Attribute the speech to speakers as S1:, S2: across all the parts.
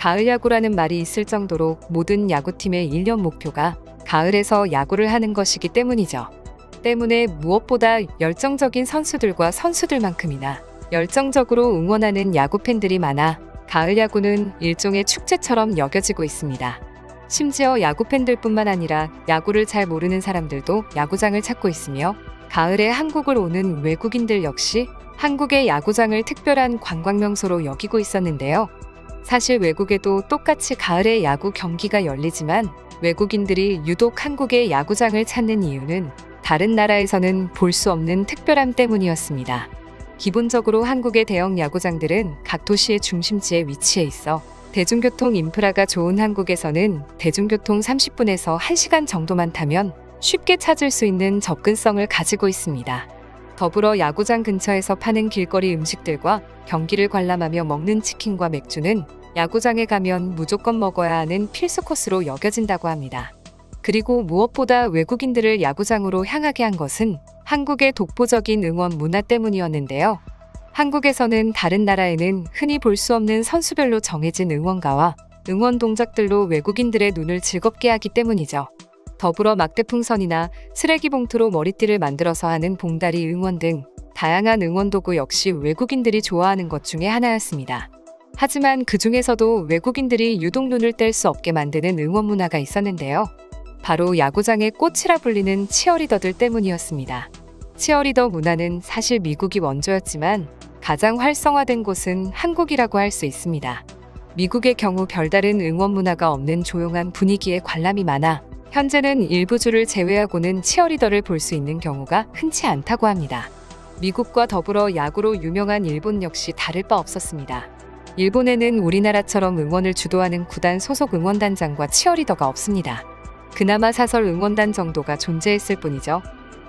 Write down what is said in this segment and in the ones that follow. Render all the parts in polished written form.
S1: 가을 야구라는 말이 있을 정도로 모든 야구팀의 1년 목표가 가을에서 야구를 하는 것이기 때문이죠. 때문에 무엇보다 열정적인 선수들과 선수들만큼이나 열정적으로 응원하는 야구 팬들이 많아 가을 야구는 일종의 축제처럼 여겨지고 있습니다. 심지어 야구 팬들뿐만 아니라 야구를 잘 모르는 사람들도 야구장을 찾고 있으며 가을에 한국을 오는 외국인들 역시 한국의 야구장을 특별한 관광 명소로 여기고 있었는데요. 사실 외국에도 똑같이 가을에 야구 경기가 열리지만 외국인들이 유독 한국의 야구장을 찾는 이유는 다른 나라에서는 볼 수 없는 특별함 때문이었습니다. 기본적으로 한국의 대형 야구장들은 각 도시의 중심지에 위치해 있어 대중교통 인프라가 좋은 한국에서는 대중교통 30분에서 1시간 정도만 타면 쉽게 찾을 수 있는 접근성을 가지고 있습니다. 더불어 야구장 근처에서 파는 길거리 음식들과 경기를 관람하며 먹는 치킨과 맥주는 야구장에 가면 무조건 먹어야 하는 필수 코스로 여겨진다고 합니다. 그리고 무엇보다 외국인들을 야구장으로 향하게 한 것은 한국의 독보적인 응원 문화 때문이었는데요. 한국에서는 다른 나라에는 흔히 볼 수 없는 선수별로 정해진 응원가와 응원 동작들로 외국인들의 눈을 즐겁게 하기 때문이죠. 더불어 막대풍선이나 쓰레기 봉투로 머리띠를 만들어서 하는 봉다리 응원 등 다양한 응원 도구 역시 외국인들이 좋아하는 것 중에 하나였습니다. 하지만 그 중에서도 외국인들이 유독 눈을 뗄 수 없게 만드는 응원 문화가 있었는데요. 바로 야구장의 꽃이라 불리는 치어리더들 때문이었습니다. 치어리더 문화는 사실 미국이 원조였지만 가장 활성화된 곳은 한국이라고 할 수 있습니다. 미국의 경우 별다른 응원 문화가 없는 조용한 분위기의 관람이 많아 현재는 일부 주를 제외하고는 치어리더를 볼 수 있는 경우가 흔치 않다고 합니다. 미국과 더불어 야구로 유명한 일본 역시 다를 바 없었습니다. 일본에는 우리나라처럼 응원을 주도하는 구단 소속 응원단장과 치어리더가 없습니다. 그나마 사설 응원단 정도가 존재했을 뿐이죠.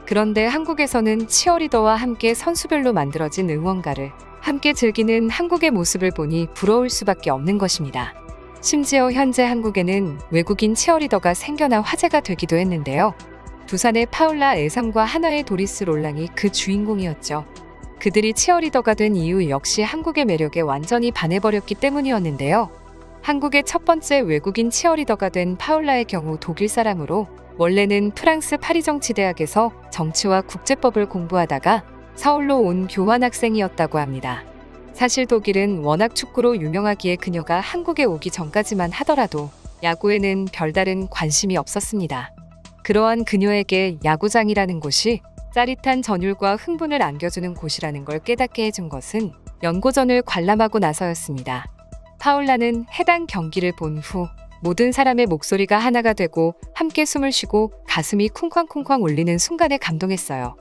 S1: 그런데 한국에서는 치어리더와 함께 선수별로 만들어진 응원가를 함께 즐기는 한국의 모습을 보니 부러울 수밖에 없는 것입니다. 심지어 현재 한국에는 외국인 치어리더가 생겨나 화제가 되기도 했는데요. 두산의 파울라 애삼과 하나의 도리스 롤랑이 그 주인공이었죠. 그들이 치어리더가 된 이유 역시 한국의 매력에 완전히 반해버렸기 때문이었는데요. 한국의 첫 번째 외국인 치어리더가 된 파울라의 경우 독일 사람으로 원래는 프랑스 파리 정치대학에서 정치와 국제법을 공부하다가 서울로 온 교환학생이었다고 합니다. 사실 독일은 워낙 축구로 유명하기에 그녀가 한국에 오기 전까지만 하더라도 야구에는 별다른 관심이 없었습니다. 그러한 그녀에게 야구장이라는 곳이 짜릿한 전율과 흥분을 안겨주는 곳이라는 걸 깨닫게 해준 것은 연고전을 관람하고 나서였습니다. 파울라는 해당 경기를 본 후 모든 사람의 목소리가 하나가 되고 함께 숨을 쉬고 가슴이 쿵쾅쿵쾅 울리는 순간에 감동했어요.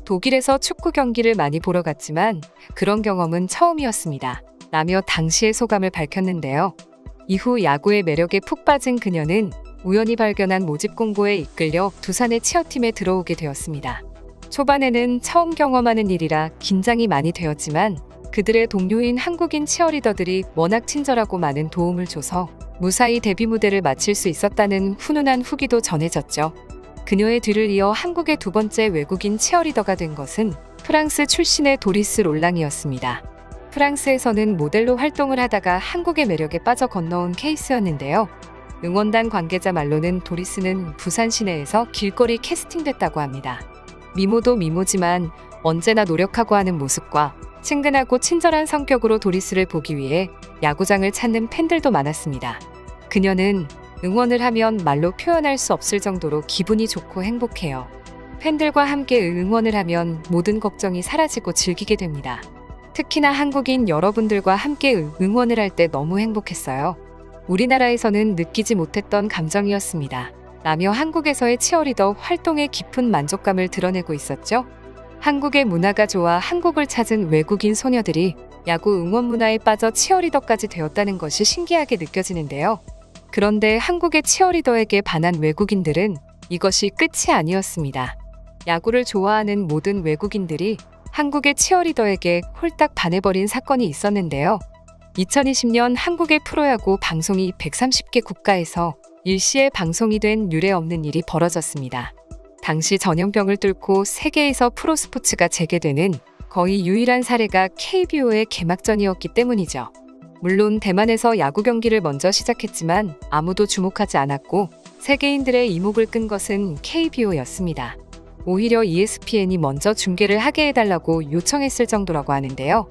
S1: 독일에서 축구 경기를 많이 보러 갔지만 그런 경험은 처음이었습니다. 라며 당시의 소감을 밝혔는데요. 이후 야구의 매력에 푹 빠진 그녀는 우연히 발견한 모집 공고에 이끌려 두산의 치어팀에 들어오게 되었습니다. 초반에는 처음 경험하는 일이라 긴장이 많이 되었지만 그들의 동료인 한국인 치어리더들이 워낙 친절하고 많은 도움을 줘서 무사히 데뷔 무대를 마칠 수 있었다는 훈훈한 후기도 전해졌죠. 그녀의 뒤를 이어 한국의 두 번째 외국인 치어리더가 된 것은 프랑스 출신의 도리스 롤랑이었습니다. 프랑스에서는 모델로 활동을 하다가 한국의 매력에 빠져 건너온 케이스였는데요. 응원단 관계자 말로는 도리스는 부산 시내에서 길거리 캐스팅됐다고 합니다. 미모도 미모지만 언제나 노력하고 하는 모습과 친근하고 친절한 성격으로 도리스를 보기 위해 야구장을 찾는 팬들도 많았습니다. 그녀는 응원을 하면 말로 표현할 수 없을 정도로 기분이 좋고 행복해요. 팬들과 함께 응원을 하면 모든 걱정이 사라지고 즐기게 됩니다. 특히나 한국인 여러분들과 함께 응원을 할 때 너무 행복했어요. 우리나라에서는 느끼지 못했던 감정이었습니다. 라며 한국에서의 치어리더 활동의 깊은 만족감을 드러내고 있었죠. 한국의 문화가 좋아 한국을 찾은 외국인 소녀들이 야구 응원 문화에 빠져 치어리더까지 되었다는 것이 신기하게 느껴지는데요. 그런데 한국의 치어리더에게 반한 외국인들은 이것이 끝이 아니었습니다. 야구를 좋아하는 모든 외국인들이 한국의 치어리더에게 홀딱 반해버린 사건이 있었는데요. 2020년 한국의 프로야구 방송이 130개 국가에서 일시에 방송이 된 유례 없는 일이 벌어졌습니다. 당시 전염병을 뚫고 세계에서 프로스포츠가 재개되는 거의 유일한 사례가 KBO의 개막전이었기 때문이죠. 물론 대만에서 야구 경기를 먼저 시작했지만 아무도 주목하지 않았고 세계인들의 이목을 끈 것은 KBO였습니다. 오히려 ESPN이 먼저 중계를 하게 해달라고 요청했을 정도라고 하는데요.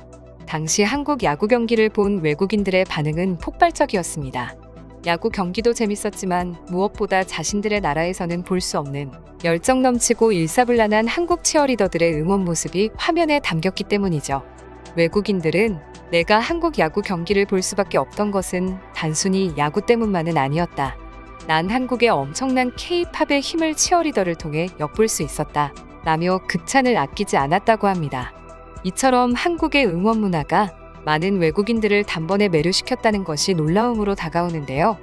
S1: 당시 한국 야구 경기를 본 외국인들의 반응은 폭발적이었습니다. 야구 경기도 재밌었지만 무엇보다 자신들의 나라에서는 볼 수 없는 열정 넘치고 일사불란한 한국 치어리더들의 응원 모습이 화면에 담겼기 때문이죠. 외국인들은 내가 한국 야구 경기를 볼 수밖에 없던 것은 단순히 야구 때문만은 아니었다. 난 한국의 엄청난 K-팝의 힘을 치어리더를 통해 엿볼 수 있었다. 라며 극찬을 아끼지 않았다고 합니다. 이처럼 한국의 응원 문화가 많은 외국인들을 단번에 매료시켰다는 것이 놀라움으로 다가오는데요.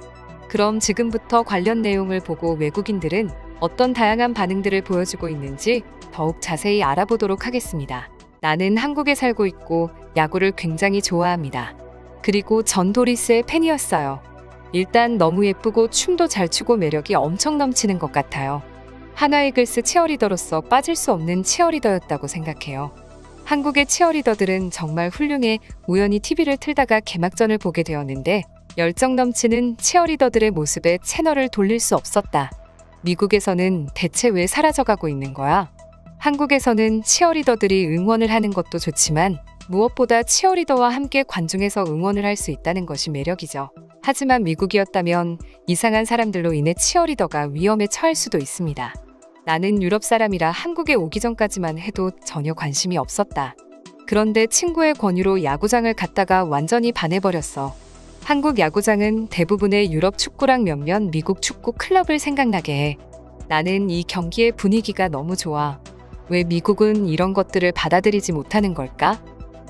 S1: 그럼 지금부터 관련 내용을 보고 외국인들은 어떤 다양한 반응들을 보여주고 있는지 더욱 자세히 알아보도록 하겠습니다. 나는 한국에 살고 있고 야구를 굉장히 좋아합니다. 그리고 전 도리스의 팬이었어요. 일단 너무 예쁘고 춤도 잘 추고 매력이 엄청 넘치는 것 같아요. 하나이글스 치어리더로서 빠질 수 없는 치어리더였다고 생각해요. 한국의 치어리더들은 정말 훌륭해. 우연히 TV를 틀다가 개막전을 보게 되었는데 열정 넘치는 치어리더들의 모습에 채널을 돌릴 수 없었다. 미국에서는 대체 왜 사라져가고 있는 거야? 한국에서는 치어리더들이 응원을 하는 것도 좋지만 무엇보다 치어리더와 함께 관중에서 응원을 할 수 있다는 것이 매력이죠. 하지만 미국이었다면 이상한 사람들로 인해 치어리더가 위험에 처할 수도 있습니다. 나는 유럽 사람이라 한국에 오기 전까지만 해도 전혀 관심이 없었다. 그런데 친구의 권유로 야구장을 갔다가 완전히 반해버렸어. 한국 야구장은 대부분의 유럽 축구랑 몇몇 미국 축구 클럽을 생각나게 해. 나는 이 경기의 분위기가 너무 좋아. 왜 미국은 이런 것들을 받아들이지 못하는 걸까?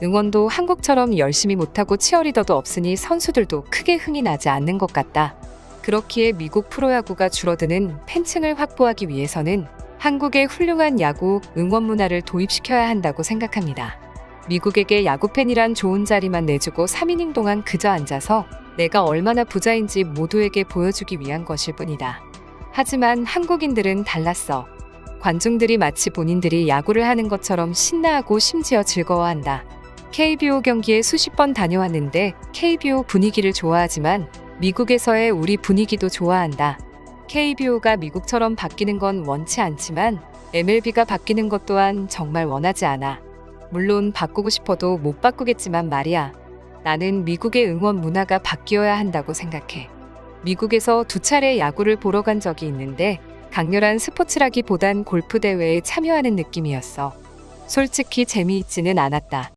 S1: 응원도 한국처럼 열심히 못하고 치어리더도 없으니 선수들도 크게 흥이 나지 않는 것 같다. 그렇기에 미국 프로야구가 줄어드는 팬층을 확보하기 위해서는 한국의 훌륭한 야구 응원 문화를 도입시켜야 한다고 생각합니다. 미국에게 야구팬이란 좋은 자리만 내주고 3이닝 동안 그저 앉아서 내가 얼마나 부자인지 모두에게 보여주기 위한 것일 뿐이다. 하지만 한국인들은 달랐어. 관중들이 마치 본인들이 야구를 하는 것처럼 신나하고 심지어 즐거워한다. KBO 경기에 수십 번 다녀왔는데 KBO 분위기를 좋아하지만 미국에서의 우리 분위기도 좋아한다. KBO가 미국처럼 바뀌는 건 원치 않지만 MLB가 바뀌는 것 또한 정말 원하지 않아. 물론 바꾸고 싶어도 못 바꾸겠지만 말이야. 나는 미국의 응원 문화가 바뀌어야 한다고 생각해. 미국에서 2차례 야구를 보러 간 적이 있는데 강렬한 스포츠라기보단 골프 대회에 참여하는 느낌이었어. 솔직히 재미있지는 않았다.